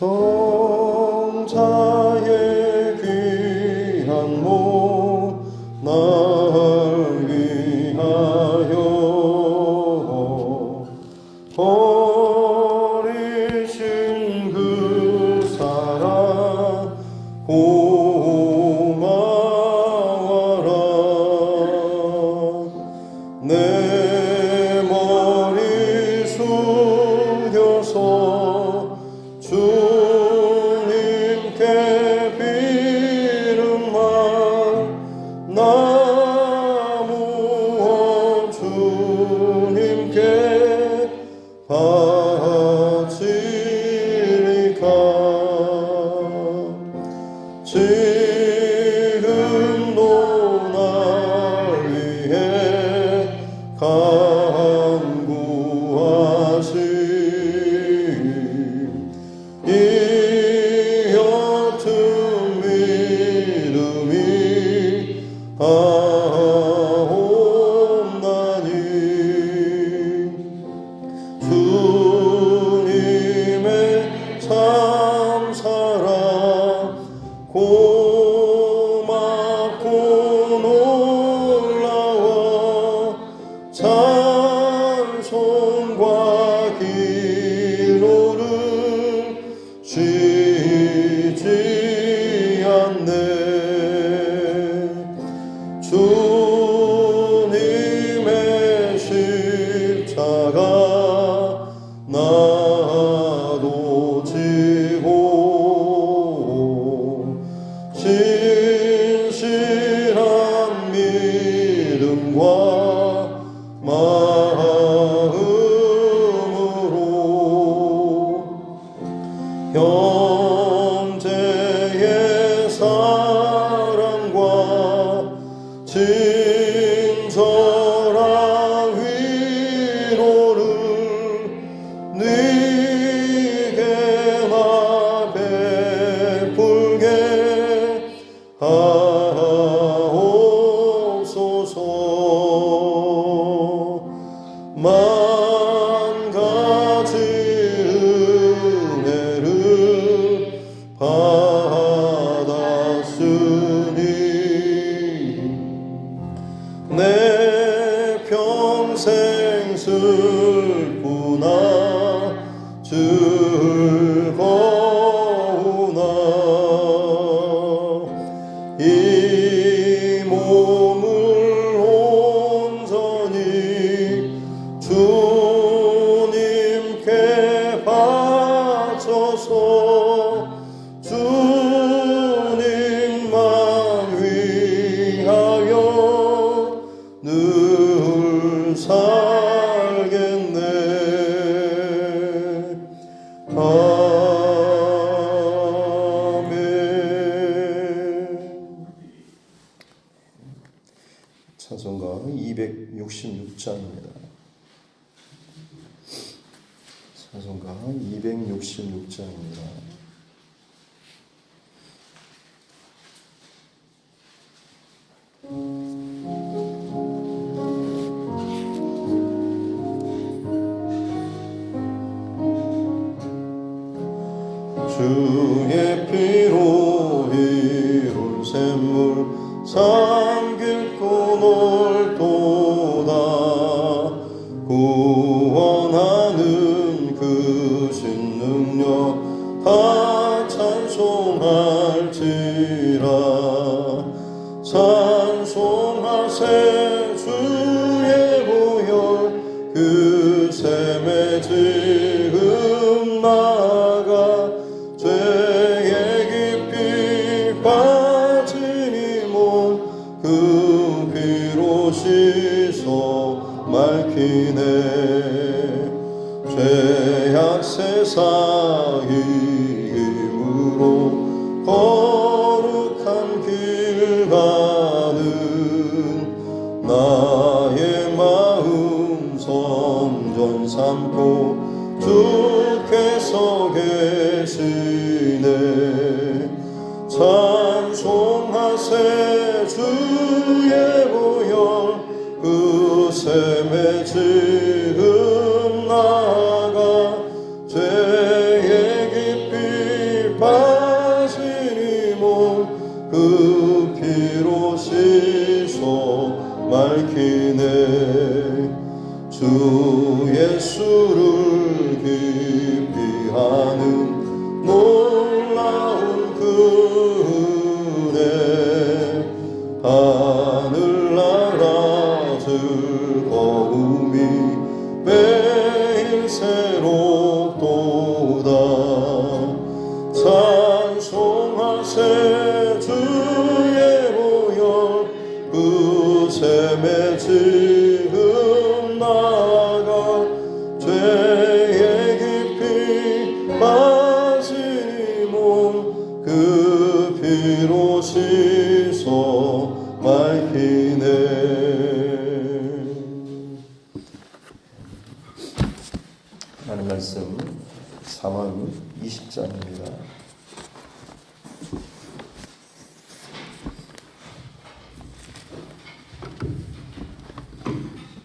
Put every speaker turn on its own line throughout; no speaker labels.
성자의 귀한 몸 날 위하여 버리신 그 사랑 고마워라. 내 머리 숙여서 주님께 비름만 나무원 주님께 바치리까. 지금도 날 위해 간구하신 이 옅은 믿음이 하옵나니 주님의 참 사랑 고맙고 놀라워 찬송과 기도를 쉬지 않네. 주님의 십자가 나도 지고 신실한 믿음과 마음으로 형제의 사랑과 친절한 위로를 네게만 베풀게 하옵소서. 만 가지 은혜를 받았으니 내 평생 슬프나 즐거우나 이 몸을 온전히 주님께 바쳐서 주님만 위하여 늘 살겠네. 아멘. 찬송가 266장입니다. 찬송가 266장입니다. 주의 피로 이룬 샘물 산 깊고 넓도다. 구원하는 그 신능력 다 찬송할지라. 찬송하세 주의 보혈 그 샘에 지금 나가 죄에 깊이 빠진 이 몸 그 피로 씻어 맑히네. 죄악 세상이 힘으로 거룩한 길 가는 나의 마음 성전 삼고 주께서 계시네. 찬송하세 주의 보혈 그 샘에 지금 나가 죄에 깊이 주 예수를 깊이 아는 놀라운 그대 하늘나라 즐거움이 매일 새롭도다 찬송하세 주의 보혈 그 샘에 지금 나가 죄에 깊이 빠진 이 몸 그 피로 씻어 맑히네. 하나님 말씀 잠언 20장입니다.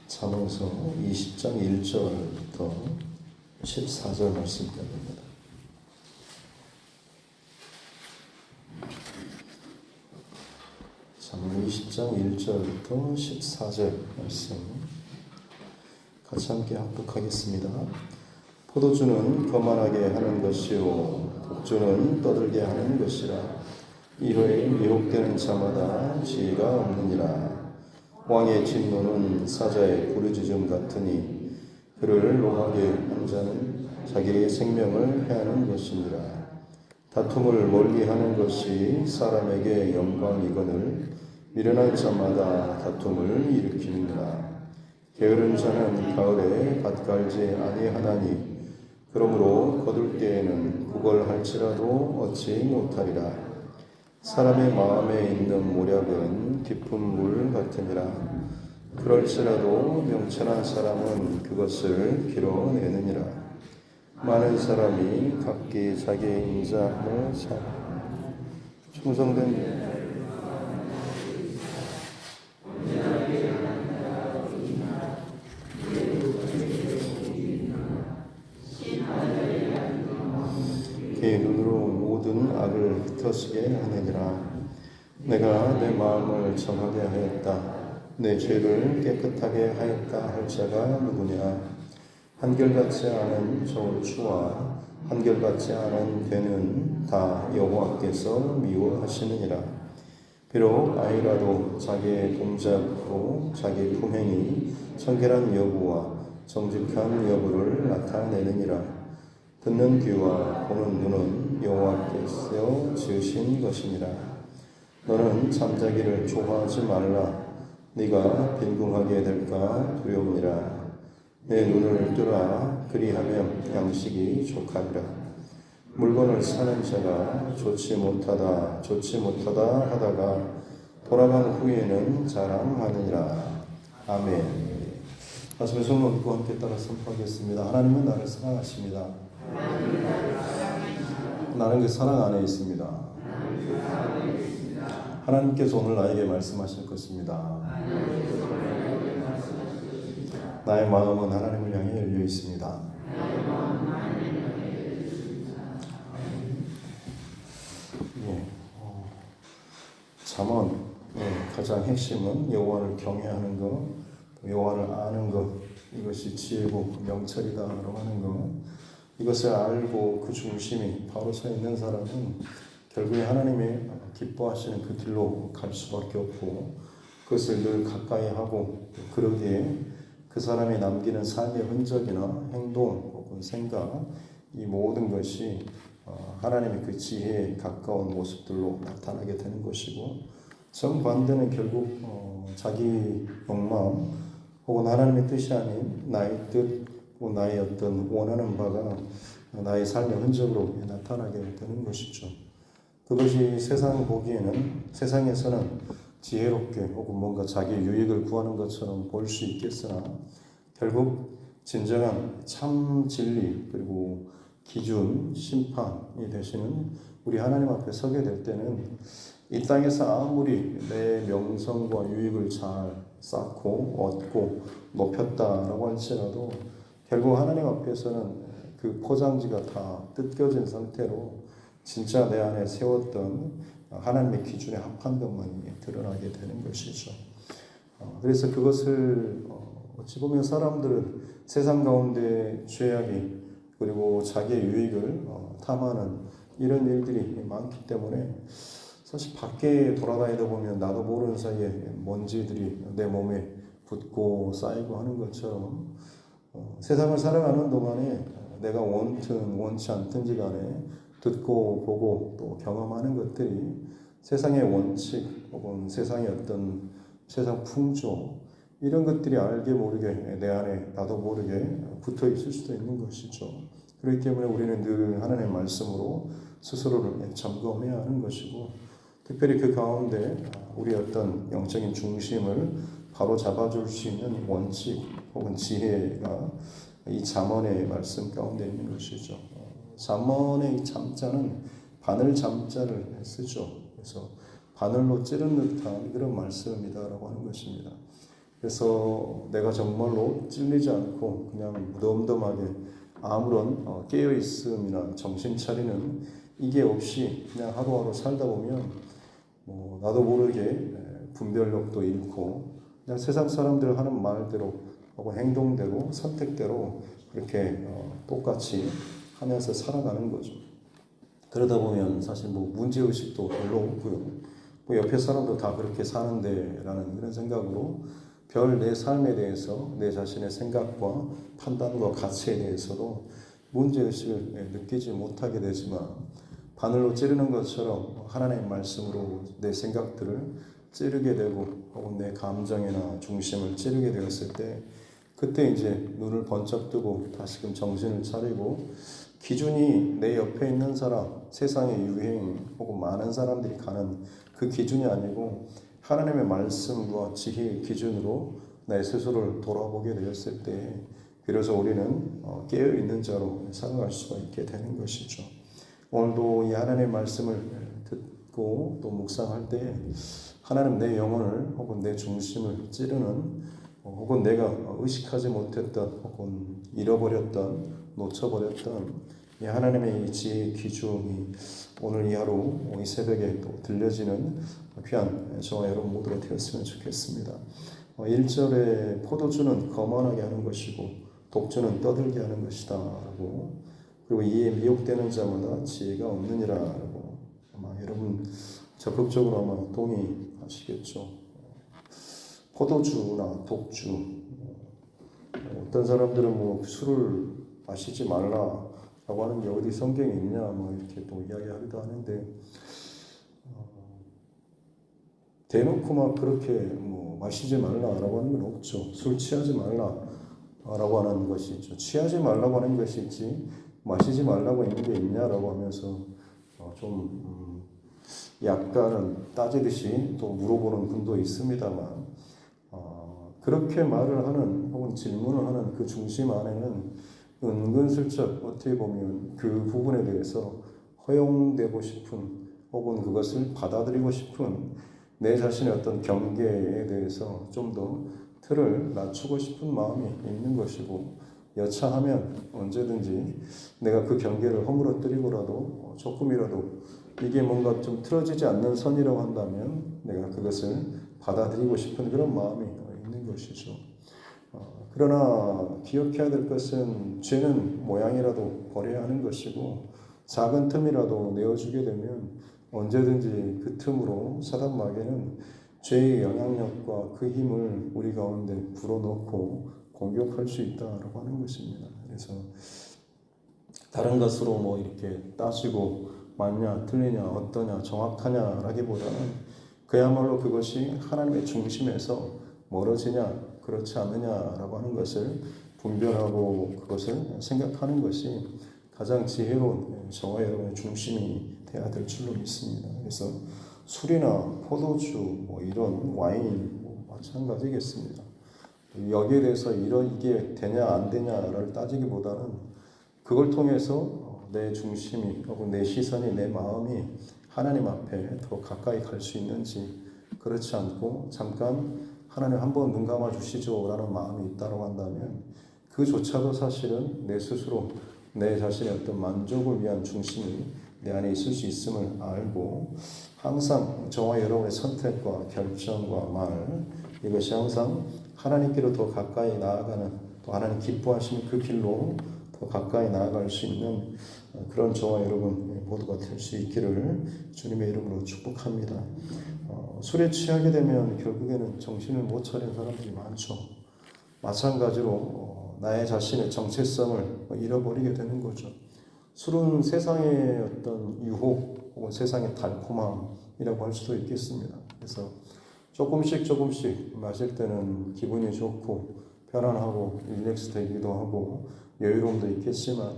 잠언서 20장 1절부터 14절 말씀입니다. 잠언 20장 1절부터 14절 말씀 같이 함께 합독하겠습니다. 포도주는 거만하게 하는 것이요 독주는 떠들게 하는 것이라. 이로에 미혹되는 자마다 지혜가 없느니라. 왕의 진노는 사자의 부르짖음 같으니 그를 노하게 한 자는 자기의 생명을 해하는 것이니라. 다툼을 멀리하는 것이 사람에게 영광이거늘 미련한 자마다 다툼을 일으키느니라. 게으른 자는 가을에 밭 갈지 아니하나니 그러므로 거둘 때에는 구걸할지라도 얻지 못하리라. 사람의 마음에 있는 모략은 깊은 물 같으니라. 그럴지라도 명철한 사람은 그것을 길어내느니라. 많은 사람이 각기 자기의 인자함을 충성된 그의 눈으로 모든 악을 흩어지게 하느니라. 내가 내 마음을 정하게 하였다. 내 죄를 깨끗하게 하였다 할 자가 누구냐. 한결같지 않은 저울추와 한결같이 않은 배는 다 여호와께서 미워하시느니라. 비록 아이라도 자기의 동작으로 자기 품행이 청결한 여부와 정직한 여부를 나타내느니라. 듣는 귀와 보는 눈은 여호와께서 지으신 것이니라. 너는 잠자기를 좋아하지 말라. 네가 빈궁하게 될까 두려우니라. 내 눈을 뜨라. 그리하면 양식이 족하리라. 물건을 사는 자가 좋지 못하다 하다가 돌아간 후에는 자랑하느니라. 아멘. 말씀의 성경 읽고 함께 따라 선포하겠습니다. 하나님은 나를 사랑하십니다. 나는 그 사랑 안에 있습니다. 하나님께서 오늘 나에게 말씀하실 것입니다. 나의 마음은 하나님을 향해 열려 있습니다. 잠언 가장 핵심은 여호와를 경외하는 것, 여호와를 아는 것, 이것이 지혜고 명철이다라고 하는 것. 이것을 알고 그 중심이 바로 서 있는 사람은 결국에 하나님이 기뻐하시는 그 길로 갈 수밖에 없고 그것을 늘 가까이 하고 그러기에 그 사람이 남기는 삶의 흔적이나 행동 혹은 생각 이 모든 것이 하나님의 그 지혜에 가까운 모습들로 나타나게 되는 것이고 정반대는 결국 자기 욕망 혹은 하나님의 뜻이 아닌 나의 뜻 나의 어떤 원하는 바가 나의 삶의 흔적으로 나타나게 되는 것이죠. 그것이 세상 보기에는 세상에서는 지혜롭게 혹은 뭔가 자기의 유익을 구하는 것처럼 보일 수 있겠으나 결국 진정한 참 진리 그리고 기준, 심판이 되시는 우리 하나님 앞에 서게 될 때는 이 땅에서 아무리 내 명성과 유익을 잘 쌓고 얻고 높였다라고 할지라도 결국 하나님 앞에서는 그 포장지가 다 뜯겨진 상태로 진짜 내 안에 세웠던 하나님의 기준에 합한 것만이 드러나게 되는 것이죠. 그래서 그것을 어찌 보면 사람들은 세상 가운데 죄악이 그리고 자기의 유익을 탐하는 이런 일들이 많기 때문에 사실 밖에 돌아다니다 보면 나도 모르는 사이에 먼지들이 내 몸에 붙고 쌓이고 하는 것처럼 세상을 살아가는 동안에 내가 원든 원치 않든지 간에 듣고 보고 또 경험하는 것들이 세상의 원칙 혹은 세상의 어떤 세상 풍조 이런 것들이 알게 모르게 내 안에 나도 모르게 붙어 있을 수도 있는 것이죠. 그렇기 때문에 우리는 늘 하나님의 말씀으로 스스로를 점검해야 하는 것이고 특별히 그 가운데 우리 어떤 영적인 중심을 바로 잡아줄 수 있는 원칙 혹은 지혜가 이 잠언의 말씀 가운데 있는 것이죠. 잠언의 이 잠자는 바늘 잠자를 쓰죠. 그래서 바늘로 찌른 듯한 그런 말씀이다라고 하는 것입니다. 그래서 내가 정말로 찔리지 않고 그냥 무덤덤하게 아무런 깨어있음이나 정신 차리는 이게 없이 그냥 하루하루 살다 보면 나도 모르게 분별력도 잃고 그냥 세상 사람들 하는 말대로 하고 행동대로 선택대로 그렇게 똑같이 하면서 살아가는 거죠. 그러다 보면 사실 문제의식도 별로 없고요. 옆에 사람도 다 그렇게 사는데 라는 그런 생각으로 별 내 삶에 대해서 내 자신의 생각과 판단과 가치에 대해서도 문제의식을 느끼지 못하게 되지만 바늘로 찌르는 것처럼 하나님의 말씀으로 내 생각들을 찌르게 되고 혹은 내 감정이나 중심을 찌르게 되었을 때 그때 이제 눈을 번쩍 뜨고 다시금 정신을 차리고 기준이 내 옆에 있는 사람, 세상의 유행 혹은 많은 사람들이 가는 그 기준이 아니고 하나님의 말씀과 지혜의 기준으로 내 스스로를 돌아보게 되었을 때 비로소 우리는 깨어있는 자로 살아갈 수가 있게 되는 것이죠. 오늘도 이 하나님의 말씀을 듣고 또 묵상할 때 하나님 내 영혼을 혹은 내 중심을 찌르는 혹은 내가 의식하지 못했던 혹은 잃어버렸던 놓쳐버렸던 이 하나님의 이 지혜의 기준이 오늘 이 하루 이 새벽에 또 들려지는 귀한 저와 여러분 모두가 되었으면 좋겠습니다. 1절에 포도주는 거만하게 하는 것이고 독주는 떠들게 하는 것이다 라고 그리고 이에 미혹되는 자마다 지혜가 없느니라 라고 아마 여러분 적극적으로 아마 동의하시겠죠. 포도주나 독주 어떤 사람들은 술을 마시지 말라라고 하는 게 어디 성경에 있냐 이렇게 또 이야기하기도 하는데 대놓고 그렇게 마시지 말라라고 하는 건 없죠. 술 취하지 말라라고 하는 것이 있죠. 취하지 말라고 하는 것이 있지 마시지 말라고 있는 게 있냐라고 하면서 좀 약간은 따지듯이 또 물어보는 분도 있습니다만 그렇게 말을 하는 혹은 질문을 하는 그 중심 안에는 은근슬쩍 어떻게 보면 그 부분에 대해서 허용되고 싶은 혹은 그것을 받아들이고 싶은 내 자신의 어떤 경계에 대해서 좀 더 틀을 낮추고 싶은 마음이 있는 것이고 여차하면 언제든지 내가 그 경계를 허물어뜨리고라도 조금이라도 이게 뭔가 좀 틀어지지 않는 선이라고 한다면 내가 그것을 받아들이고 싶은 그런 마음이 있는 것이죠. 그러나 기억해야 될 것은 죄는 모양이라도 버려야 하는 것이고 작은 틈이라도 내어주게 되면 언제든지 그 틈으로 사단 마귀는 죄의 영향력과 그 힘을 우리 가운데 불어넣고 공격할 수 있다라고 하는 것입니다. 그래서 다른 것으로 이렇게 따지고 맞냐 틀리냐 어떠냐 정확하냐라기보다는 그야말로 그것이 하나님의 중심에서 멀어지냐 그렇지 않느냐라고 하는 것을 분별하고 그것을 생각하는 것이 가장 지혜로운 저와 여러분의 중심이 되어야 될 줄로 믿습니다. 그래서 술이나 포도주 이런 와인 마찬가지겠습니다. 여기에 대해서 이게 되냐 안 되냐를 따지기보다는 그걸 통해서 내 중심이 혹은 내 시선이 내 마음이 하나님 앞에 더 가까이 갈 수 있는지 그렇지 않고 잠깐 하나님 한번 눈 감아 주시죠 라는 마음이 있다고 한다면 그조차도 사실은 내 스스로 내 자신의 어떤 만족을 위한 중심이 내 안에 있을 수 있음을 알고 항상 저와 여러분의 선택과 결정과 말 이것이 항상 하나님께로 더 가까이 나아가는, 또 하나님 기뻐하시는 그 길로 더 가까이 나아갈 수 있는 그런 저와 여러분 모두가 될 수 있기를 주님의 이름으로 축복합니다. 술에 취하게 되면 결국에는 정신을 못 차리는 사람들이 많죠. 마찬가지로 나의 자신의 정체성을 잃어버리게 되는 거죠. 술은 세상의 어떤 유혹 혹은 세상의 달콤함이라고 할 수도 있겠습니다. 그래서 조금씩 마실 때는 기분이 좋고 편안하고 릴렉스 되기도 하고 여유로움도 있겠지만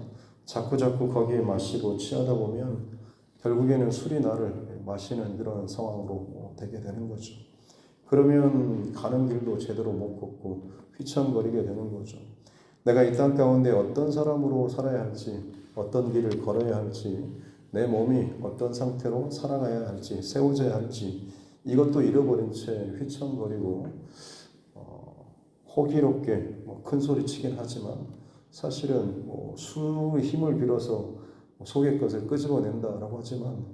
자꾸 거기에 마시고 취하다 보면 결국에는 술이 나를 마시는 그런 상황으로 되게 되는 거죠. 그러면 가는 길도 제대로 못 걷고 휘청거리게 되는 거죠. 내가 이 땅 가운데 어떤 사람으로 살아야 할지, 어떤 길을 걸어야 할지, 내 몸이 어떤 상태로 살아가야 할지, 세워져야 할지, 이것도 잃어버린 채 휘청거리고 호기롭게 큰 소리 치긴 하지만 사실은 술의 힘을 빌어서 속의 것을 끄집어낸다라고 하지만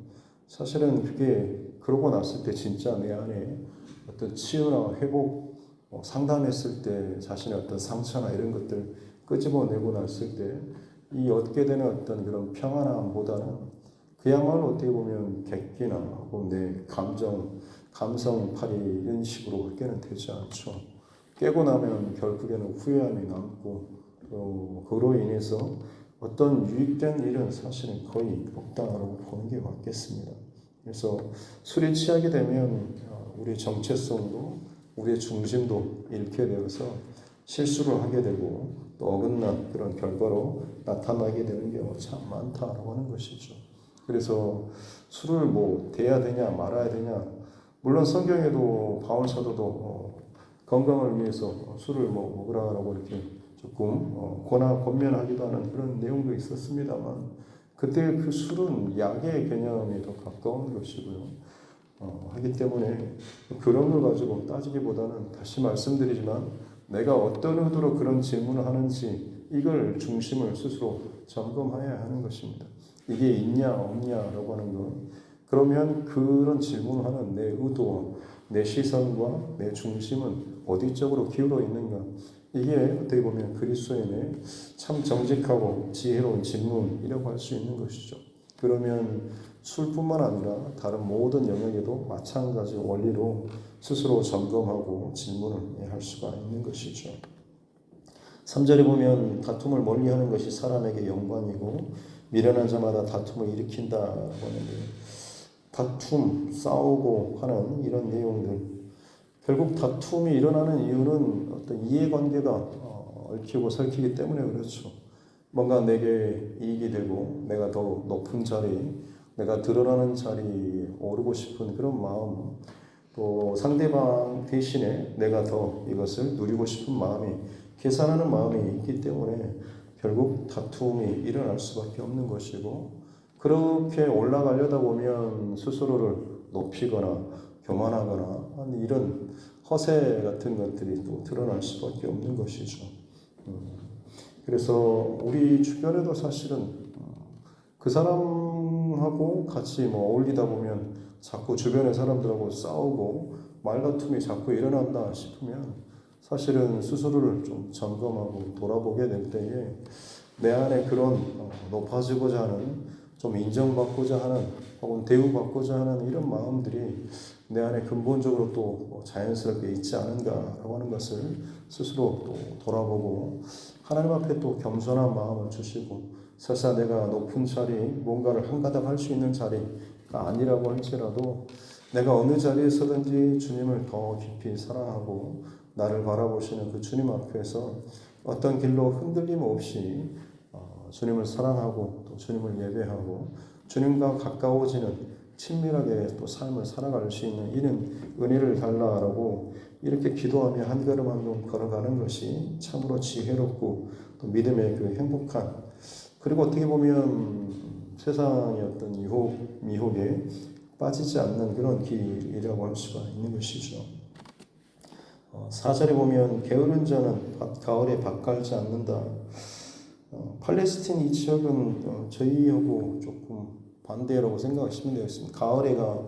사실은 그게 그러고 났을 때 진짜 내 안에 어떤 치유나 회복, 상담했을 때 자신의 어떤 상처나 이런 것들 끄집어내고 났을 때 이 얻게 되는 어떤 그런 평안함보다는 그야말로 어떻게 보면 객기나 혹은 내 감성팔이 이런 식으로밖에는 되지 않죠. 깨고 나면 결국에는 후회함이 남고 또 그로 인해서 어떤 유익된 일은 사실은 거의 없다라고 보는 게 맞겠습니다. 그래서 술에 취하게 되면 우리의 정체성도 우리의 중심도 잃게 되어서 실수를 하게 되고 또 어긋난 그런 결과로 나타나게 되는 경우가 참 많다라고 하는 것이죠. 그래서 술을 대야 되냐 말아야 되냐, 물론 성경에도 바울 사도도 건강을 위해서 술을 먹으라고 이렇게 조금 권면하기도 하는 그런 내용도 있었습니다만 그때 그 술은 약의 개념에 더 가까운 것이고요. 하기 때문에 그런 걸 가지고 따지기보다는 다시 말씀드리지만 내가 어떤 의도로 그런 질문을 하는지 이걸 중심을 스스로 점검해야 하는 것입니다. 이게 있냐 없냐라고 하는 건 그러면 그런 질문을 하는 내 의도와 내 시선과 내 중심은 어디 쪽으로 기울어 있는가, 이게 어떻게 보면 그리스도인의 참 정직하고 지혜로운 질문이라고 할 수 있는 것이죠. 그러면 술뿐만 아니라 다른 모든 영역에도 마찬가지 원리로 스스로 점검하고 질문을 할 수가 있는 것이죠. 3절에 보면 다툼을 멀리하는 것이 사람에게 영광이고 미련한 자마다 다툼을 일으킨다라고 하는데, 다툼, 싸우고 하는 이런 내용들, 결국 다툼이 일어나는 이유는 어떤 이해관계가 얽히고 설키기 때문에 그렇죠. 뭔가 내게 이익이 되고 내가 더 높은 자리, 내가 드러나는 자리에 오르고 싶은 그런 마음, 또 상대방 대신에 내가 더 이것을 누리고 싶은 마음이, 계산하는 마음이 있기 때문에 결국 다툼이 일어날 수밖에 없는 것이고, 그렇게 올라가려다 보면 스스로를 높이거나 교만하거나 이런 허세 같은 것들이 또 드러날 수밖에 없는 것이죠. 그래서 우리 주변에도 사실은 그 사람하고 같이 어울리다 보면 자꾸 주변의 사람들하고 싸우고 말다툼이 자꾸 일어난다 싶으면 사실은 스스로를 좀 점검하고 돌아보게 될 때에 내 안에 그런 높아지고자 하는, 좀 인정받고자 하는 혹은 대우받고자 하는 이런 마음들이 내 안에 근본적으로 또 자연스럽게 있지 않은가라고 하는 것을 스스로 또 돌아보고 하나님 앞에 또 겸손한 마음을 주시고, 설사 내가 높은 자리, 뭔가를 한가닥 할 수 있는 자리가 아니라고 할지라도 내가 어느 자리에서든지 주님을 더 깊이 사랑하고 나를 바라보시는 그 주님 앞에서 어떤 길로 흔들림 없이 주님을 사랑하고 또 주님을 예배하고 주님과 가까워지는 친밀하게 또 삶을 살아갈 수 있는 이런 은혜를 달라라고 이렇게 기도하며 한 걸음 한 걸음 걸어가는 것이 참으로 지혜롭고 또 믿음의 그 행복한, 그리고 어떻게 보면 세상의 어떤 유혹, 미혹에 빠지지 않는 그런 길이라고 할 수가 있는 것이죠. 4절에 보면 게으른 자는 가을에 밭 갈지 않는다. 팔레스틴 이 지역은 저희하고 조금 반대라고 생각하시면 되겠습니다. 가을에가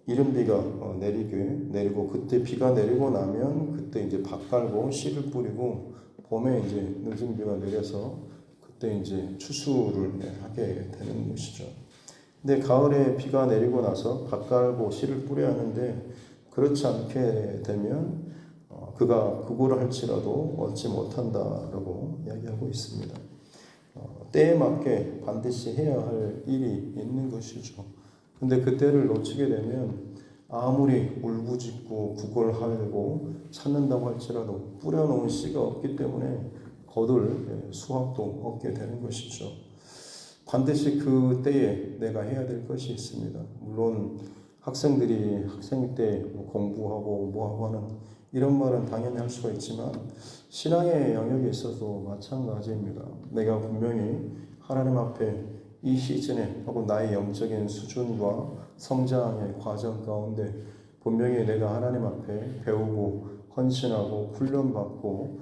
이른 비가 내리고 그때 비가 내리고 나면 그때 이제 밭 갈고 씨를 뿌리고 봄에 이제 늦은 비가 내려서 그때 이제 추수를 하게 되는 것이죠. 근데 가을에 비가 내리고 나서 밭 갈고 씨를 뿌려야 하는데 그렇지 않게 되면 그가 그거를 할지라도 얻지 못한다라고 이야기하고 있습니다. 때에 맞게 반드시 해야 할 일이 있는 것이죠. 근데 그 때를 놓치게 되면 아무리 울부짖고 구걸하고 찾는다고 할지라도 뿌려놓은 씨가 없기 때문에 거둘 수확도 없게 되는 것이죠. 반드시 그 때에 내가 해야 될 것이 있습니다. 물론 학생들이 학생 때 공부하고 뭐하고 하는 이런 말은 당연히 할 수가 있지만 신앙의 영역에 있어서 마찬가지입니다. 내가 분명히 하나님 앞에 이 시즌에 하고 나의 영적인 수준과 성장의 과정 가운데 분명히 내가 하나님 앞에 배우고 헌신하고 훈련받고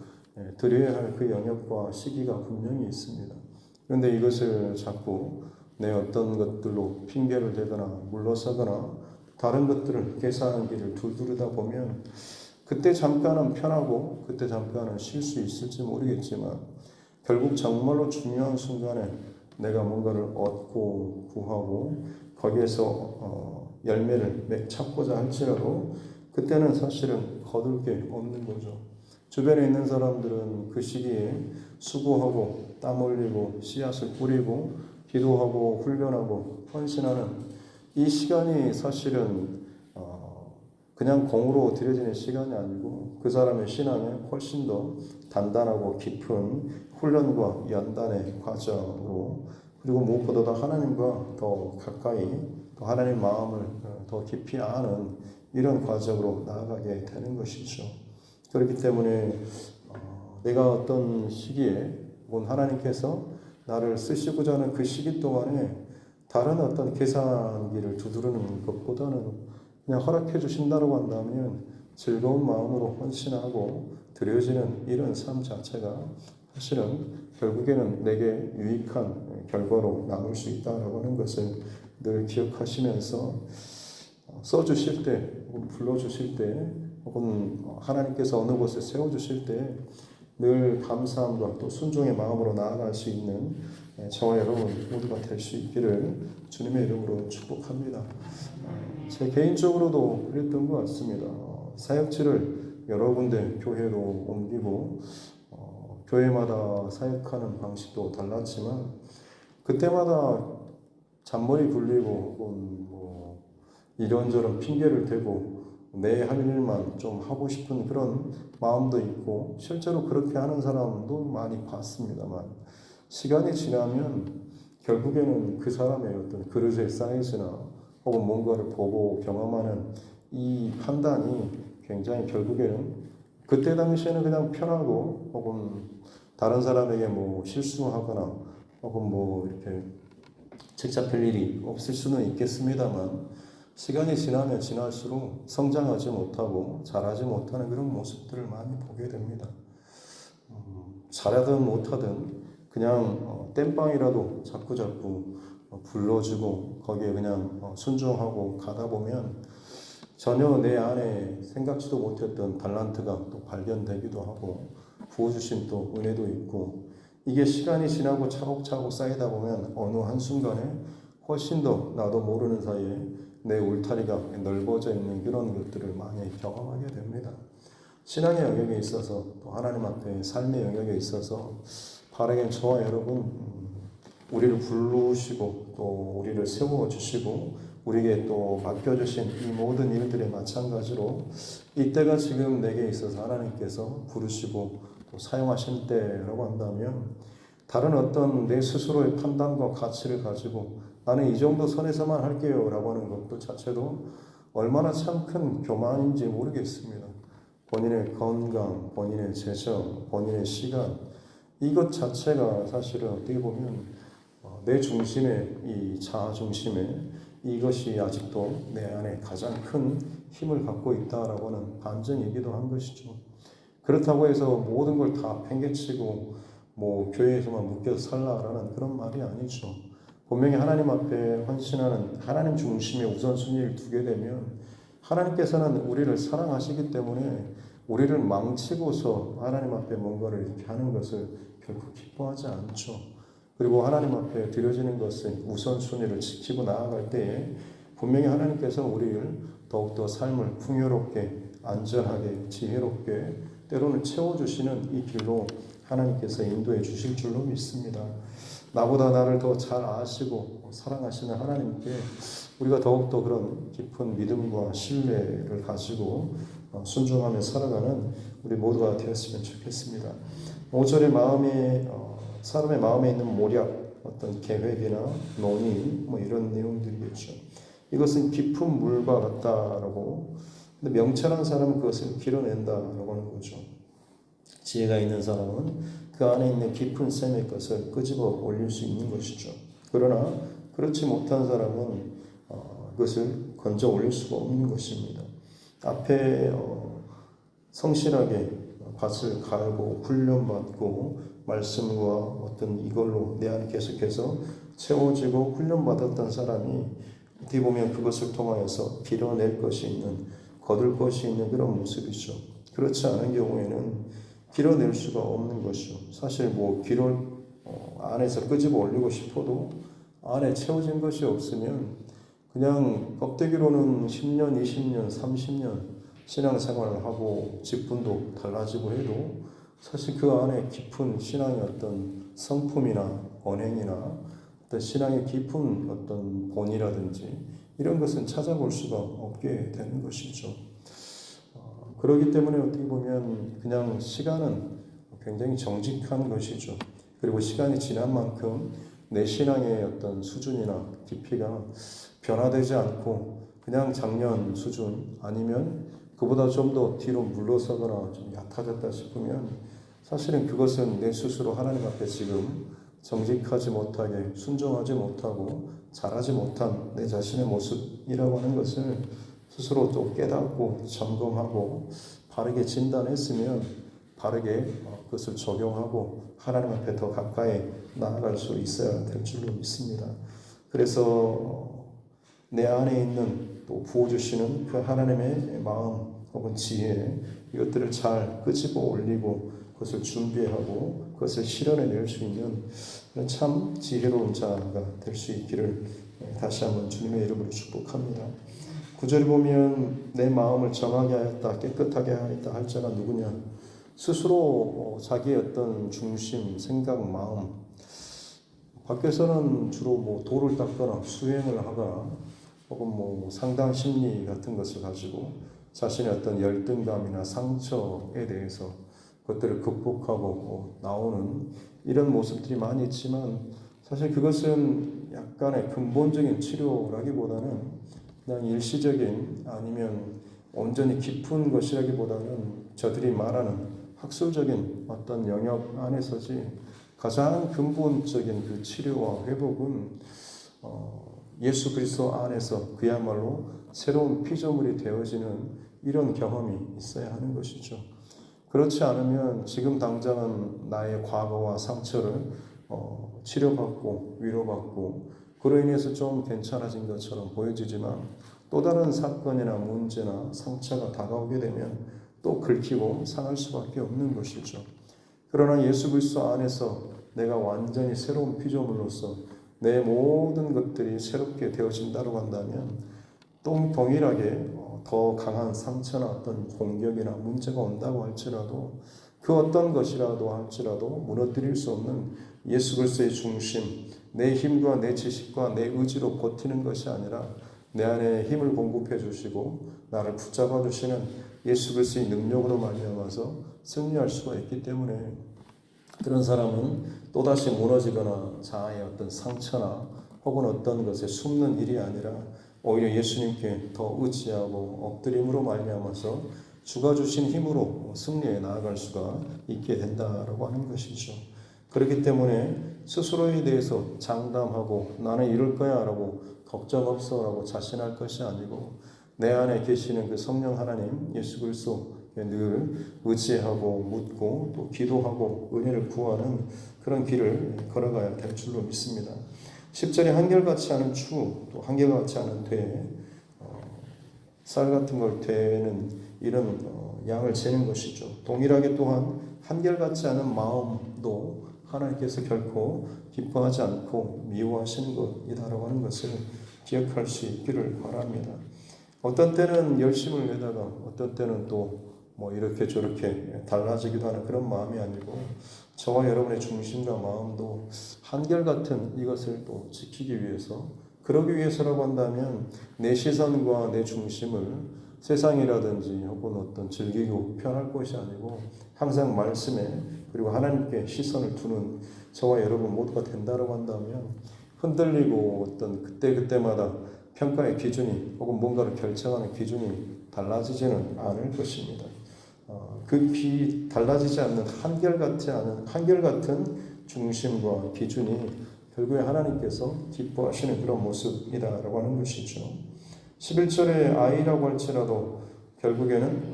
드려야 할 그 영역과 시기가 분명히 있습니다. 그런데 이것을 자꾸 내 어떤 것들로 핑계를 대거나 물러서거나 다른 것들을 계산하는 길을 두드리다 보면 그때 잠깐은 편하고 그때 잠깐은 쉴 수 있을지 모르겠지만 결국 정말로 중요한 순간에 내가 뭔가를 얻고 구하고 거기에서 열매를 찾고자 할지라도 그때는 사실은 거둘 게 없는 거죠. 주변에 있는 사람들은 그 시기에 수고하고 땀 흘리고 씨앗을 뿌리고 기도하고 훈련하고 헌신하는 이 시간이 사실은 그냥 공으로 들여지는 시간이 아니고 그 사람의 신앙에 훨씬 더 단단하고 깊은 훈련과 연단의 과정으로 그리고 무엇보다 하나님과 더 가까이 또 하나님의 마음을 더 깊이 아는 이런 과정으로 나아가게 되는 것이죠. 그렇기 때문에 내가 어떤 시기에 혹은 하나님께서 나를 쓰시고자 하는 그 시기 동안에 다른 어떤 계산기를 두드리는 것보다는 그냥 허락해 주신다고 한다면 즐거운 마음으로 헌신하고 드려지는 이런 삶 자체가 사실은 결국에는 내게 유익한 결과로 남을 수 있다라고 하는 것을 늘 기억하시면서 써주실 때 혹은 불러주실 때 혹은 하나님께서 어느 곳에 세워주실 때 늘 감사함과 또 순종의 마음으로 나아갈 수 있는 저와 여러분 모두가 될 수 있기를 주님의 이름으로 축복합니다. 제 개인적으로도 그랬던 것 같습니다. 사역지를 여러 군데 교회로 옮기고 교회마다 사역하는 방식도 달랐지만 그때마다 잔머리 굴리고 혹은 뭐 이런저런 핑계를 대고 내 할 일만 좀 하고 싶은 그런 마음도 있고 실제로 그렇게 하는 사람도 많이 봤습니다만 시간이 지나면 결국에는 그 사람의 어떤 그릇의 사이즈나 혹은 뭔가를 보고 경험하는 이 판단이 굉장히 결국에는 그때 당시에는 그냥 편하고 혹은 다른 사람에게 뭐 실수하거나 혹은 뭐 이렇게 책 잡힐 일이 없을 수는 있겠습니다만 시간이 지나면 지날수록 성장하지 못하고 자라지 못하는 그런 모습들을 많이 보게 됩니다. 잘하든 못하든 그냥 땜빵이라도 자꾸 불러주고 거기에 그냥 순종하고 가다 보면 전혀 내 안에 생각지도 못했던 달란트가 또 발견되기도 하고 부어주신 또 은혜도 있고 이게 시간이 지나고 차곡차곡 쌓이다 보면 어느 한순간에 훨씬 더 나도 모르는 사이에 내 울타리가 넓어져 있는 그런 것들을 많이 경험하게 됩니다. 신앙의 영역에 있어서 또 하나님 앞에 삶의 영역에 있어서 바라긴 저와 여러분 우리를 부르시고 또 우리를 세워주시고 우리에게 또 맡겨주신 이 모든 일들에 마찬가지로 이때가 지금 내게 있어서 하나님께서 부르시고 또 사용하신 때라고 한다면 다른 어떤 내 스스로의 판단과 가치를 가지고 나는 이 정도 선에서만 할게요 라고 하는 것도 자체도 얼마나 참 큰 교만인지 모르겠습니다. 본인의 건강, 본인의 재정, 본인의 시간 이것 자체가 사실은 어떻게 보면 내 중심의 이 자아 중심의 이것이 아직도 내 안에 가장 큰 힘을 갖고 있다라고 하는 반증이기도 한 것이죠. 그렇다고 해서 모든 걸 다 팽개치고 뭐 교회에서만 묶여서 살라라는 그런 말이 아니죠. 분명히 하나님 앞에 헌신하는 하나님 중심의 우선순위를 두게 되면 하나님께서는 우리를 사랑하시기 때문에 우리를 망치고서 하나님 앞에 뭔가를 이렇게 하는 것을 결코 기뻐하지 않죠. 그리고 하나님 앞에 드려지는 것은 우선순위를 지키고 나아갈 때에 분명히 하나님께서 우리를 더욱더 삶을 풍요롭게, 안전하게, 지혜롭게 때로는 채워주시는 이 길로 하나님께서 인도해 주실 줄로 믿습니다. 나보다 나를 더 잘 아시고 사랑하시는 하나님께 우리가 더욱더 그런 깊은 믿음과 신뢰를 가지고 순종하며 살아가는 우리 모두가 되었으면 좋겠습니다. 5절의 사람의 마음에 있는 모략, 어떤 계획이나 논의 이런 내용들이겠죠. 이것은 깊은 물과 같다라고. 근데 명철한 사람은 그것을 길어낸다라고 하는 거죠. 지혜가 있는 사람은 그 안에 있는 깊은 샘의 것을 끄집어 올릴 수 있는 것이죠. 그러나 그렇지 못한 사람은 그것을 건져 올릴 수가 없는 것입니다. 앞에 성실하게 밭을 갈고 훈련받고 말씀과 어떤 이걸로 내 안에 계속해서 채워지고 훈련받았던 사람이 어떻게 보면 그것을 통하여서 길어낼 것이 있는, 거둘 것이 있는 그런 모습이죠. 그렇지 않은 경우에는 길어낼 수가 없는 것이죠. 사실 안에서 끄집어 올리고 싶어도 안에 채워진 것이 없으면 그냥 껍데기로는 10년, 20년, 30년 신앙생활을 하고 직분도 달라지고 해도 사실 그 안에 깊은 신앙의 어떤 성품이나 언행이나 어떤 신앙의 깊은 어떤 본이라든지 이런 것은 찾아볼 수가 없게 되는 것이죠. 그렇기 때문에 어떻게 보면 그냥 시간은 굉장히 정직한 것이죠. 그리고 시간이 지난 만큼 내 신앙의 어떤 수준이나 깊이가 변화되지 않고 그냥 작년 수준 아니면 그보다 좀 더 뒤로 물러서거나 좀 얕아졌다 싶으면 사실은 그것은 내 스스로 하나님 앞에 지금 정직하지 못하게 순종하지 못하고 잘하지 못한 내 자신의 모습이라고 하는 것을 스스로 또 깨닫고 점검하고 바르게 진단했으면 바르게 그것을 적용하고 하나님 앞에 더 가까이 나아갈 수 있어야 될 줄로 믿습니다. 그래서 내 안에 있는 또 부어주시는 그 하나님의 마음 혹은 지혜 이것들을 잘 끄집어 올리고 그것을 준비하고 그것을 실현해낼 수 있는 참 지혜로운 자가 될 수 있기를 다시 한번 주님의 이름으로 축복합니다. 9절에 보면 내 마음을 정하게 하였다 깨끗하게 하였다 할 자가 누구냐. 스스로 자기의 어떤 중심, 생각, 마음 밖에서는 주로 돌을 닦거나 수행을 하거나 혹은 상당 심리 같은 것을 가지고 자신의 어떤 열등감이나 상처에 대해서 그것들을 극복하고 나오는 이런 모습들이 많이 있지만 사실 그것은 약간의 근본적인 치료라기보다는 그냥 일시적인 아니면 온전히 깊은 것이라기보다는 저들이 말하는 학술적인 어떤 영역 안에서지 가장 근본적인 그 치료와 회복은 예수 그리스도 안에서 그야말로 새로운 피조물이 되어지는 이런 경험이 있어야 하는 것이죠. 그렇지 않으면 지금 당장은 나의 과거와 상처를 치료받고 위로받고 그로 인해서 좀 괜찮아진 것처럼 보여지지만 또 다른 사건이나 문제나 상처가 다가오게 되면 또 긁히고 상할 수밖에 없는 것이죠. 그러나 예수 그리스도 안에서 내가 완전히 새로운 피조물로서 내 모든 것들이 새롭게 되어진다고 한다면 또 동일하게 더 강한 상처나 어떤 공격이나 문제가 온다고 할지라도 그 어떤 것이라도 할지라도 무너뜨릴 수 없는 예수 그리스도의 중심, 내 힘과 내 지식과 내 의지로 버티는 것이 아니라 내 안에 힘을 공급해 주시고 나를 붙잡아 주시는 예수 그리스도의 능력으로 말미암아서 승리할 수가 있기 때문에 그런 사람은 또다시 무너지거나 자아의 어떤 상처나 혹은 어떤 것에 숨는 일이 아니라 오히려 예수님께 더 의지하고 엎드림으로 말미암아서 주가 주신 힘으로 승리해 나아갈 수가 있게 된다라고 하는 것이죠. 그렇기 때문에 스스로에 대해서 장담하고 나는 이럴 거야 라고 걱정 없어 라고 자신할 것이 아니고 내 안에 계시는 그 성령 하나님 예수 그리스도에 늘 의지하고 묻고 또 기도하고 은혜를 구하는 그런 길을 걸어가야 될 줄로 믿습니다. 10절에 한결같이 않은 추, 또 한결같이 않은 돼, 쌀 같은 걸 되는 이런 양을 재는 것이죠. 동일하게 또한 한결같지 않은 마음도 하나님께서 결코 기뻐하지 않고 미워하시는 것이다라고 하는 것을 기억할 수 있기를 바랍니다. 어떤 때는 열심을 내다가 어떤 때는 또 뭐 이렇게 저렇게 달라지기도 하는 그런 마음이 아니고 저와 여러분의 중심과 마음도 한결같은 이것을 또 지키기 위해서, 그러기 위해서라고 한다면 내 시선과 내 중심을 세상이라든지 혹은 어떤 즐기고 편할 것이 아니고 항상 말씀에 그리고 하나님께 시선을 두는 저와 여러분 모두가 된다고 한다면 흔들리고 어떤 그때그때마다 평가의 기준이 혹은 뭔가를 결정하는 기준이 달라지지는 않을 것입니다. 달라지지 않는 한결같은 중심과 기준이 결국에 하나님께서 기뻐하시는 그런 모습이다라고 하는 것이죠. 11절에 아이라고 할지라도 결국에는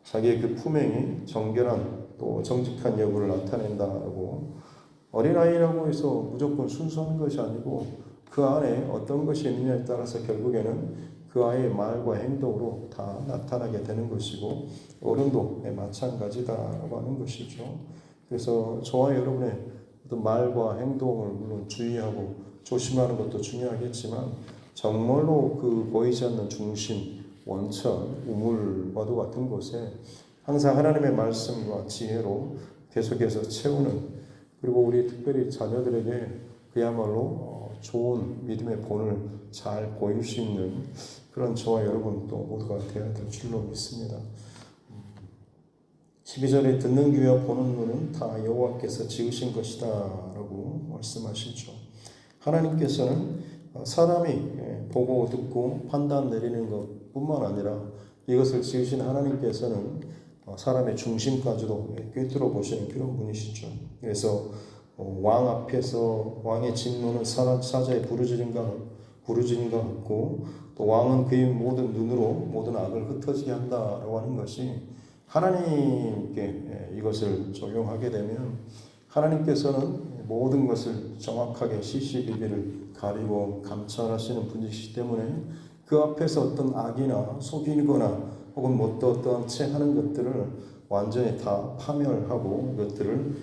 자기의 그 품행이 정결한 또 정직한 여부를 나타낸다라고, 어린아이라고 해서 무조건 순수한 것이 아니고 그 안에 어떤 것이 있느냐에 따라서 결국에는 그 아이의 말과 행동으로 다 나타나게 되는 것이고 어른도 마찬가지다라고 하는 것이죠. 그래서 저와 여러분의 어떤 말과 행동을 물론 주의하고 조심하는 것도 중요하겠지만 정말로 그 보이지 않는 중심, 원천, 우물과도 같은 곳에 항상 하나님의 말씀과 지혜로 계속해서 채우는, 그리고 우리 특별히 자녀들에게 그야말로 좋은 믿음의 본을 잘 보일 수 있는 그런 저와 여러분 또 모두가 되어야 될 줄로 믿습니다. 12절에 듣는 귀와 보는 눈은 다 여호와께서 지으신 것이다 라고 말씀하시죠. 하나님께서는 사람이 보고 듣고 판단 내리는 것뿐만 아니라 이것을 지으신 하나님께서는 사람의 중심까지도 꿰뚫어 보시는 그런 분이시죠. 그래서 왕 앞에서 왕의 진노는 사자의 부르짖은 것 같고 또 왕은 그의 모든 눈으로 모든 악을 흩어지게 한다라고 하는 것이, 하나님께 이것을 적용하게 되면 하나님께서는 모든 것을 정확하게 CCTV를 가리고 감찰하시는 분이시기 때문에 그 앞에서 어떤 악이나 속이거나 혹은 어떠한 채 하는 것들을 완전히 다 파멸하고 그것들을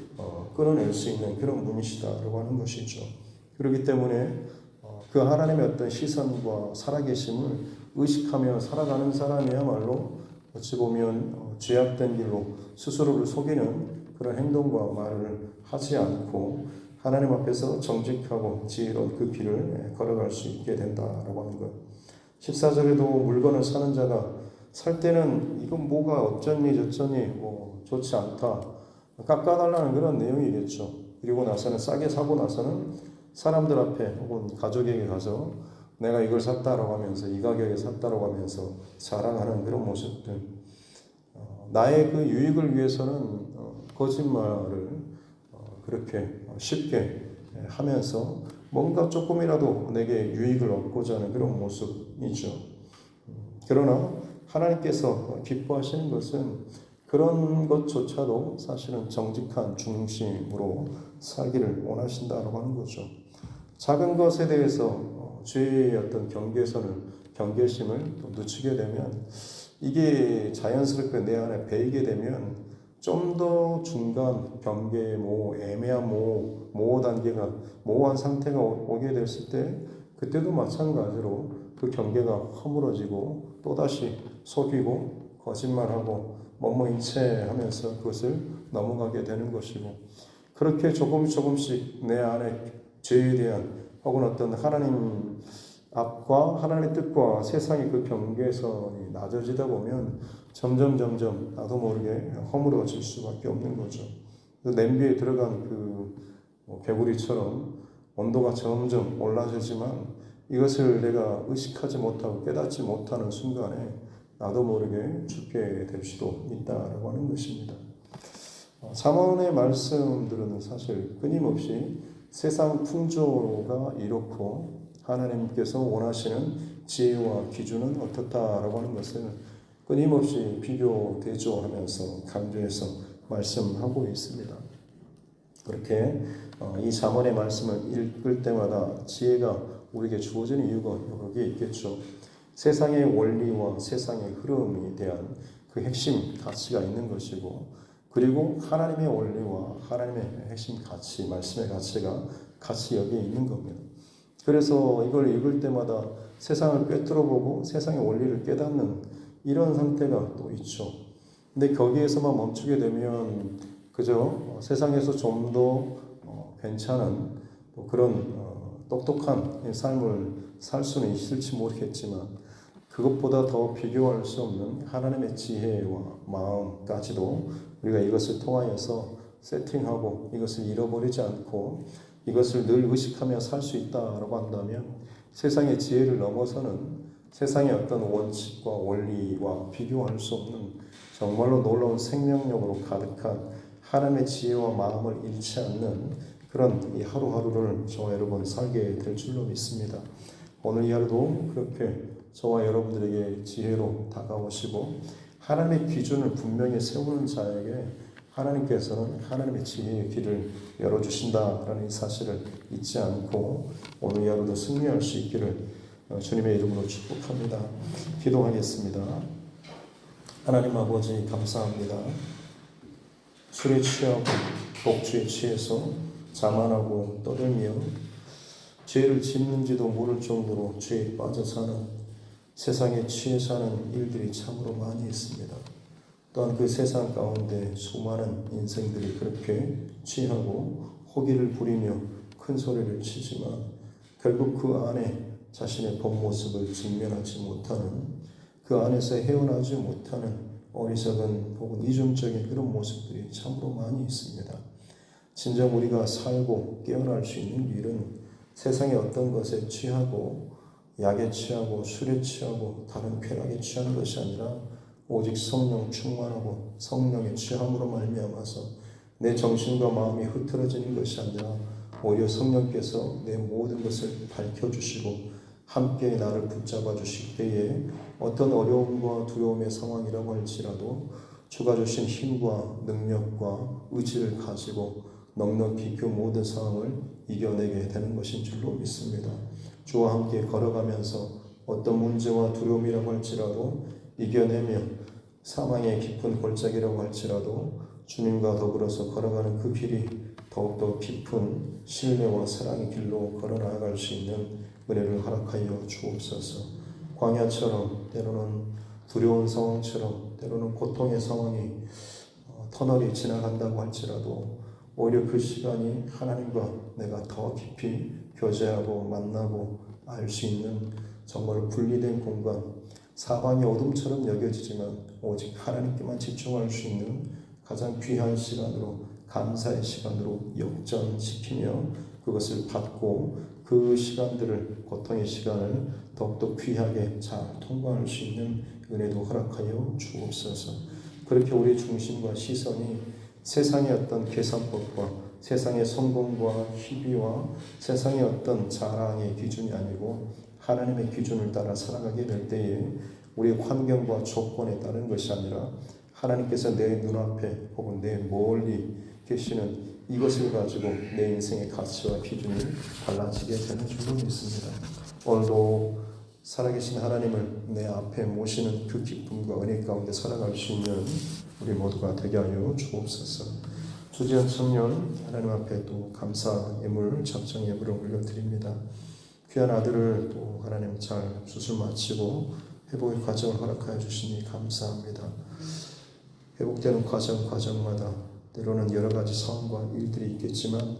끊어낼 수 있는 그런 분이시다라고 하는 것이죠. 그렇기 때문에 그 하나님의 어떤 시선과 살아계심을 의식하며 살아가는 사람이야말로 어찌 보면 죄악된 길로 스스로를 속이는 그런 행동과 말을 하지 않고 하나님 앞에서 정직하고 지혜로운 그 길을 걸어갈 수 있게 된다라고 하는 것. 14절에도 물건을 사는 자가 살 때는 이건 뭐가 어쩌니 저쩌니 뭐 좋지 않다 깎아달라는 그런 내용이겠죠. 그리고 나서는 싸게 사고 나서는 사람들 앞에 혹은 가족에게 가서 내가 이걸 샀다라고 하면서 이 가격에 샀다라고 하면서 자랑하는 그런 모습들, 나의 그 유익을 위해서는 거짓말을 그렇게 쉽게 하면서 뭔가 조금이라도 내게 유익을 얻고자 하는 그런 모습이죠. 그러나 하나님께서 기뻐하시는 것은 그런 것조차도 사실은 정직한 중심으로 살기를 원하신다고 하는 거죠. 작은 것에 대해서 죄의 어떤 경계심을 또 늦추게 되면 이게 자연스럽게 내 안에 배이게 되면 좀 더 중간 경계 애매한 모호 단계가 모호한 상태가 오게 됐을 때 그때도 마찬가지로 그 경계가 허물어지고 또다시 속이고 거짓말하고 뭐뭐인체 하면서 그것을 넘어가게 되는 것이고, 그렇게 조금씩 내 안에 죄에 대한 혹은 어떤 하나님 앞과 하나님의 뜻과 세상의 그 경계선이 낮아지다 보면 점점 나도 모르게 허물어질 수밖에 없는 거죠. 냄비에 들어간 그 개구리처럼 온도가 점점 올라지지만 이것을 내가 의식하지 못하고 깨닫지 못하는 순간에 나도 모르게 죽게 될 수도 있다라고 하는 것입니다. 잠언의 말씀들은 사실 끊임없이 세상 풍조가 이렇고 하나님께서 원하시는 지혜와 기준은 어떻다라고 하는 것을 끊임없이 비교, 대조하면서 강조해서 말씀하고 있습니다. 그렇게 이 잠언의 말씀을 읽을 때마다 지혜가 우리에게 주어지는 이유가 여러 개 있겠죠. 세상의 원리와 세상의 흐름에 대한 그 핵심 가치가 있는 것이고, 그리고 하나님의 원리와 하나님의 핵심 가치, 말씀의 가치가 같이 여기에 있는 겁니다. 그래서 이걸 읽을 때마다 세상을 꿰뚫어보고 세상의 원리를 깨닫는 이런 상태가 또 있죠. 근데 거기에서만 멈추게 되면 그저 세상에서 좀 더 괜찮은 그런 똑똑한 삶을 살 수는 있을지 모르겠지만, 그것보다 더 비교할 수 없는 하나님의 지혜와 마음까지도 우리가 이것을 통하여서 세팅하고 이것을 잃어버리지 않고 이것을 늘 의식하며 살 수 있다라고 한다면, 세상의 지혜를 넘어서는 세상의 어떤 원칙과 원리와 비교할 수 없는 정말로 놀라운 생명력으로 가득한 하나님의 지혜와 마음을 잃지 않는 그런 이 하루하루를 저와 여러분 살게 될 줄로 믿습니다. 오늘 이 하루도 그렇게 저와 여러분들에게 지혜로 다가오시고 하나님의 기준을 분명히 세우는 자에게 하나님께서는 하나님의 지혜의 길을 열어주신다라는 이 사실을 잊지 않고 오늘 이 하루도 승리할 수 있기를 주님의 이름으로 축복합니다. 기도하겠습니다. 하나님 아버지 감사합니다. 술에 취하고 독주에 취해서 자만하고 떠들며 죄를 짓는지도 모를 정도로 죄에 빠져 사는, 세상에 취해 사는 일들이 참으로 많이 있습니다. 또한 그 세상 가운데 수많은 인생들이 그렇게 취하고 호기를 부리며 큰 소리를 치지만 결국 그 안에 자신의 본 모습을 직면하지 못하는, 그 안에서 헤어나지 못하는 어리석은 혹은 이중적인 그런 모습들이 참으로 많이 있습니다. 진정 우리가 살고 깨어날 수 있는 길은 세상의 어떤 것에 취하고 약에 취하고 술에 취하고 다른 쾌락에 취하는 것이 아니라 오직 성령 충만하고 성령의 취함으로 말미암아서 내 정신과 마음이 흐트러지는 것이 아니라 오히려 성령께서 내 모든 것을 밝혀주시고 함께 나를 붙잡아 주실 때에 어떤 어려움과 두려움의 상황이라고 할지라도 주가 주신 힘과 능력과 의지를 가지고 넉넉히 그 모든 상황을 이겨내게 되는 것인 줄로 믿습니다. 주와 함께 걸어가면서 어떤 문제와 두려움이라고 할지라도 이겨내며 사망의 깊은 골짜기라고 할지라도 주님과 더불어서 걸어가는 그 길이 더욱더 깊은 신뢰와 사랑의 길로 걸어나갈 수 있는 은혜를 허락하여 주옵소서. 광야처럼 때로는 두려운 상황처럼 때로는 고통의 상황이 터널이 지나간다고 할지라도 오히려 그 시간이 하나님과 내가 더 깊이 교제하고 만나고 알 수 있는 정말 분리된 공간, 사방이 어둠처럼 여겨지지만 오직 하나님께만 집중할 수 있는 가장 귀한 시간으로, 감사의 시간으로 역전시키며 그것을 받고 그 시간들을, 고통의 시간을 더욱더 귀하게 잘 통과할 수 있는 은혜도 허락하여 주옵소서. 그렇게 우리의 중심과 시선이 세상의 어떤 계산법과 세상의 성공과 희비와 세상의 어떤 자랑의 기준이 아니고 하나님의 기준을 따라 살아가게 될 때에 우리의 환경과 조건에 따른 것이 아니라 하나님께서 내 눈앞에 혹은 내 멀리 계시는 이것을 가지고 내 인생의 가치와 기준이 달라지게 되는 줄로 믿습니다. 오늘도 살아계신 하나님을 내 앞에 모시는 그 기쁨과 은혜 가운데 살아갈 수 있는 우리 모두가 되게 하여 주옵소서. 주지연 청년 하나님 앞에 또 감사 예물, 작정 예물을 올려드립니다. 귀한 아들을 또 하나님 잘 수술 마치고 회복의 과정을 허락하여 주시니 감사합니다. 회복되는 과정마다 때로는 여러 가지 상황과 일들이 있겠지만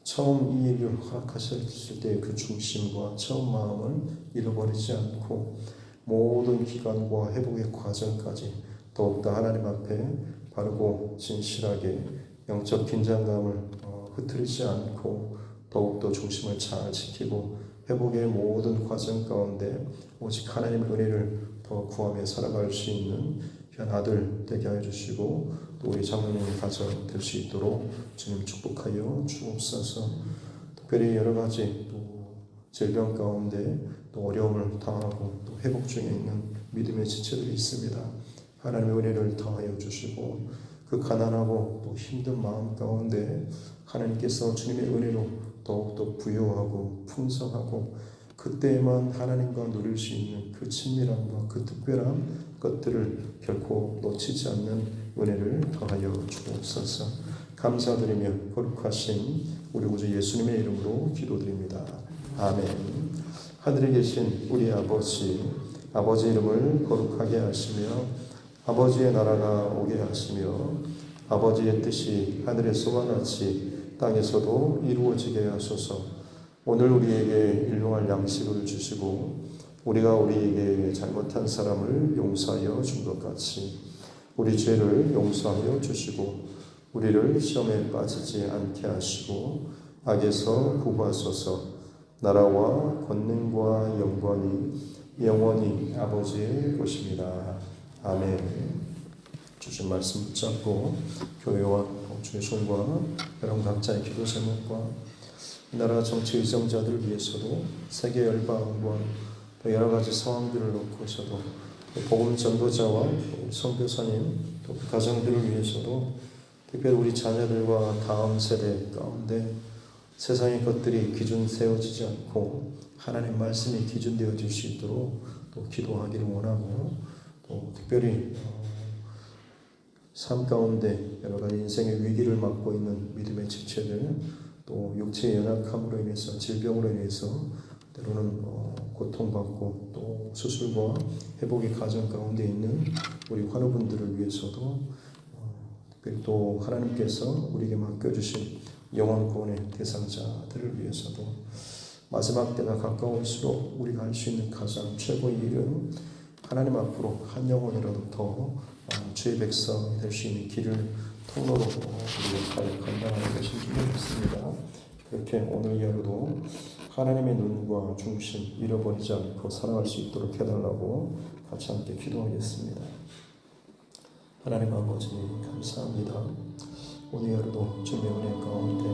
처음 이 일을 허락하셨을 때의 그 중심과 처음 마음을 잃어버리지 않고 모든 기간과 회복의 과정까지 더욱더 하나님 앞에 바르고 진실하게 영적 긴장감을 흐트리지 않고 더욱더 중심을 잘 지키고 회복의 모든 과정 가운데 오직 하나님의 은혜를 더 구하며 살아갈 수 있는 귀한 아들 되게 하여 주시고 또 우리 장로님의 가정 될 수 있도록 주님 축복하여 주옵소서. 특별히 여러 가지 또 질병 가운데 또 어려움을 당하고 또 회복 중에 있는 믿음의 지체들이 있습니다. 하나님의 은혜를 더하여 주시고 그 가난하고 또 힘든 마음 가운데 하나님께서 주님의 은혜로 더욱더 부유하고 풍성하고 그때에만 하나님과 누릴 수 있는 그 친밀함과 그 특별한 것들을 결코 놓치지 않는 은혜를 더하여 주옵소서. 감사드리며 거룩하신 우리 구주 예수님의 이름으로 기도드립니다. 아멘. 하늘에 계신 우리 아버지 이름을 거룩하게 하시며 아버지의 나라가 오게 하시며 아버지의 뜻이 하늘에서와 같이 땅에서도 이루어지게 하소서. 오늘 우리에게 일용할 양식을 주시고 우리가 우리에게 잘못한 사람을 용서하여 준 것 같이 우리 죄를 용서하여 주시고 우리를 시험에 빠지지 않게 하시고 악에서 구하소서. 나라와 권능과 영광이 영원히 아버지의 것입니다. 아멘. 주신 말씀 붙잡고 교회와 주의 종과 여러분 각자의 기도 제목과 나라 정치 의정자들을 위해서도 세계 열방과 또 여러 가지 상황들을 놓고서도 복음 전도자와 선교사님 또 그 가정들을 위해서도 특별히 우리 자녀들과 다음 세대 가운데 세상의 것들이 기준 세워지지 않고 하나님 말씀이 기준 되어질 수 있도록 또 기도하기를 원하고 또 특별히 삶 가운데 여러 가지 인생의 위기를 맞고 있는 믿음의 지체들 또 육체의 연약함으로 인해서 질병으로 인해서 때로는 고통받고 또 수술과 회복의 과정 가운데 있는 우리 환우분들을 위해서도 특별히 또 하나님께서 우리에게 맡겨주신 영원 구원의 대상자들을 위해서도 마지막 때가 가까울수록 우리가 할 수 있는 가장 최고의 일은 하나님 앞으로 한 영혼이라도 더 주의 백성이 될 수 있는 길을 통로로 우리 역할을 감당하는 것인 줄 믿습니다. 그렇게 오늘 하루도 하나님의 눈과 중심 잃어버리지 않고 살아갈 수 있도록 해달라고 같이 함께 기도하겠습니다. 하나님 아버지 감사합니다. 오늘 하루도 주님의 은혜 가운데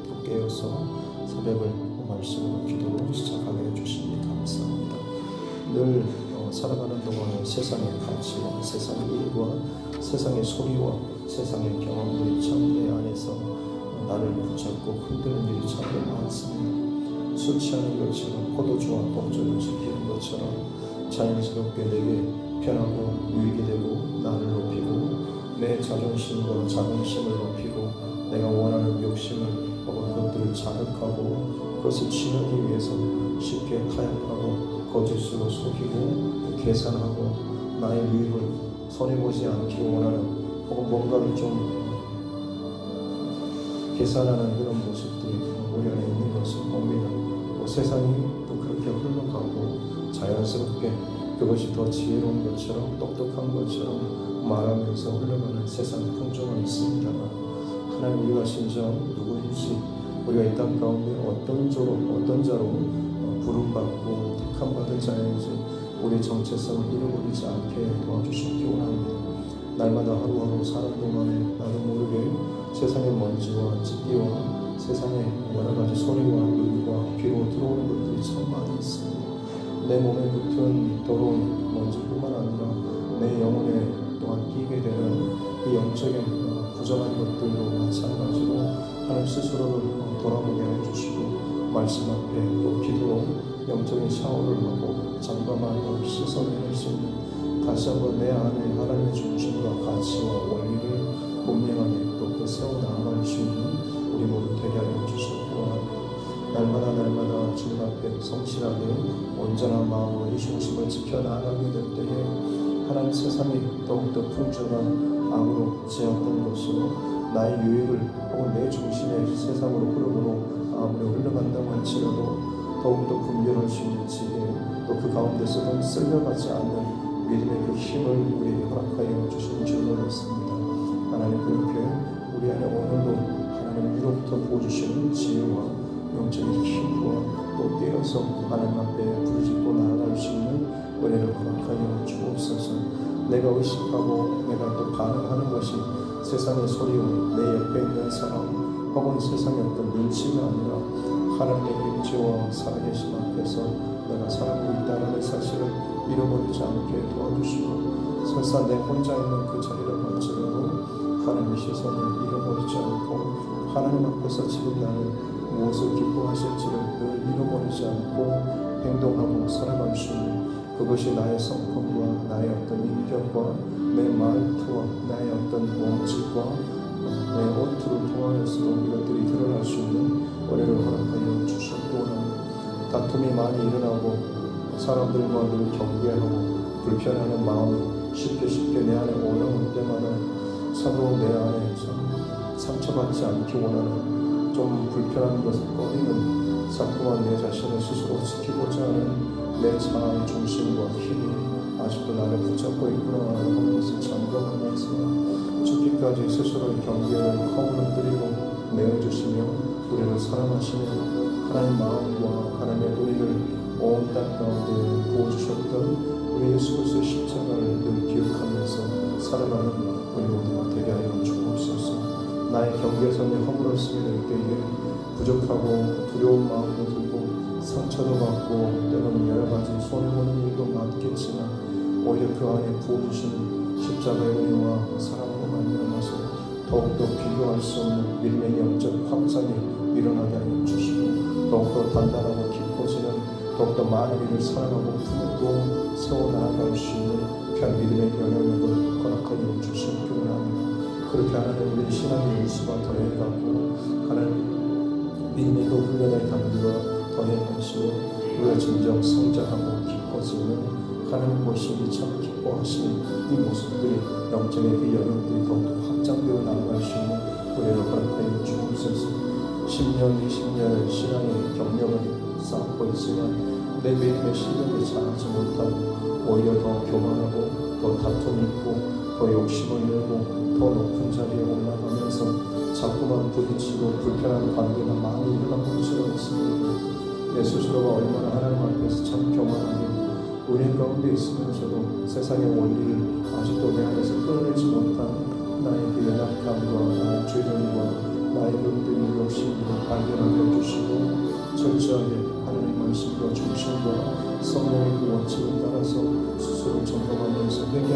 또 깨어서 새벽을 말씀으로 기도로 시작하게 해주시니 감사합니다. 늘 살아가는 동안에 세상의 가치와 세상의 일과 세상의 소리와 세상의 경험들이 참 내 안에서 나를 붙잡고 흔드는 일이 참 많습니다. 술 취하는 것처럼 포도주와 독주를 즐기는 것처럼 자연스럽게 내게 편하고 유익이 되고 나를 높이고 내 자존심과 자긍심을 높이고 내가 원하는 욕심을 혹은 것들을 자극하고 그것을 취하기 위해서 쉽게 타협하고 거짓으로 속이고 계산하고 나의 유익을 손해보지 않기 원하는 혹은 뭔가를 좀 계산하는 그런 모습들이 우리 안에 있는 것을 봅니다. 또 세상이 또 그렇게 흘러가고 자연스럽게 그것이 더 지혜로운 것처럼 똑똑한 것처럼 말하면서 흘러가는 세상 풍조가 있습니다만 하나님 우리가 진정 누구인지 우리가 이 땅 가운데 어떤 자로 부름받고 택함받은 자인지 우리의 정체성을 잃어버리지 않게 도와주시기 원합니다. 날마다 하루하루 사는 동안에 나도 모르게 세상의 먼지와 찌기와 세상의 여러 가지 소리와 눈과 귀로 들어오는 것들이 참 많이 있습니다. 내 몸에 붙은 더러운 먼지뿐만 아니라 내 영혼에 또한 끼게 되는 이 영적인 부정한 것들도 마찬가지로 하나님 스스로를 돌아보게 해주시고 말씀 앞에 또 기도로 영적인 샤워를 하고 잠잠하고 씻어내릴 수 있는 다시 한번 내 안에 하나님의 중심과 가치와 원리를 분명하게 또 세워나갈 수 있는 우리 모두 되게 하여 주시기 원합니다. 날마다 주님 앞에 성실하게 온전한 마음으로 이 중심을 지켜나가게 될 때에 하나님 세상이 더욱더 풍족한 악으로 제압된 것으로 나의 유익을 혹은 내 중심의 세상으로 흐름으로 아무리 흘러간다고 할지라도 더욱더 분별할 수 있는 지혜 또 그 가운데서도 쓸려가지 않는 믿음의 그 힘을 우리에게 허락하여 주시는 줄로 믿습니다. 하나님 그렇게 우리 안에 오늘도 하나님 위로부터 부어주시는 지혜와 영적인 힘과 또 깨어서 하나님 앞에 부르짖고 나아갈 수 있는 은혜를 허락하여 주옵소서. 내가 의식하고 내가 또 반응하는 것이 세상의 소리와 내 옆에 있는 사람 혹은 세상의 어떤 눈치가 아니라 하나님의 임재와 살아계심 앞에서 내가 살아가고 있다는 사실을 잃어버리지 않게 도와주시고 설사 내 혼자 있는 그 자리라고 할지라도 하나님의 시선을 잃어버리지 않고 하나님 앞에서 지금 나는 무엇을 기뻐하실지를 늘 잃어버리지 않고 행동하고 살아갈 수 있는 그것이 나의 성품과 나의 어떤 인격과 내 말투와 나의 어떤 몸짓과 내 옷투를 통하여서도 이것들이 드러날 수 있는 은혜를 허락하여 주셨고 원합니다. 다툼이 많이 일어나고 사람들과 늘 경계하고 불편하는 마음이 쉽게 내 안에 올라올 때마다 서로 내 안에 상처받지 않기 원하는 좀 불편한 것을 꺼리는 자꾸만 내 자신을 스스로 지키고자 하는 내 자아의 중심과 힘이 아직도 나를 붙잡고 있구나 하는 것을 점검하면서 죽기까지 스스로의 경계를 허물어뜨리고 내어주시며 우리를 사랑하시며 하나님의 마음과 하나님의 우리를 온 땅 가운데 부어주셨던 우리 예수 그리스도의 십자가를 늘 기억하면서 살아가는 우리 모두가 되게 하여 주옵소서. 나의 경계선이 허물었으면 될 때에 부족하고 두려운 마음도 들고 상처도 받고 때로는 여러 가지 손해보는 일도 많겠지만 오히려 그 안에 부어주시는 십자가의 은혜와 사랑으로 만나서 더욱더 비교할 수 없는 믿음의 영적 확장이 일어나게 하여 주시고 더욱더 단단하고 깊어지는 더욱더 많은 일을 사랑하고 품고 세워나갈 수 있는 편 믿음의 영향력을 허락하여 주시기 원합니다. 그렇게 하나님 우리 신앙의 일수가 더해가고 하나님 믿음의 그 훈련의 단계가 더해가시고 우리가 점점 성장하고 깊어지는 하나님 보시기 참 기뻐하시는 이 모습들이 영적의 그 영역들이 더욱더 확장되어 나아갈 수 있는 우리를 허락하여 주옵소서. 10년, 20년 신앙의 경력을 쌓고 있으면 내 믿음의 실력이 자라지 못하고 오히려 더 교만하고 더 다툼이 있고 더 욕심을 내고 더 높은 자리에 올라가면서 자꾸만 부딪히고 불편한 관계가 많이 일어나고 있습니다. 내 스스로가 얼마나 하나님 앞에서 참 교만하게 은혜 가운데 있으면서도 세상의 원리를 아직도 내 안에서 끌어내지 못한 나의 그 연약함과 나의 죄들과 나의 것들이 욕심으로 발견하여 주시고 철저하게 하나님 말씀과 중심과 성령의 그 원칙을 따라서 스스로 점검하면서 회개하는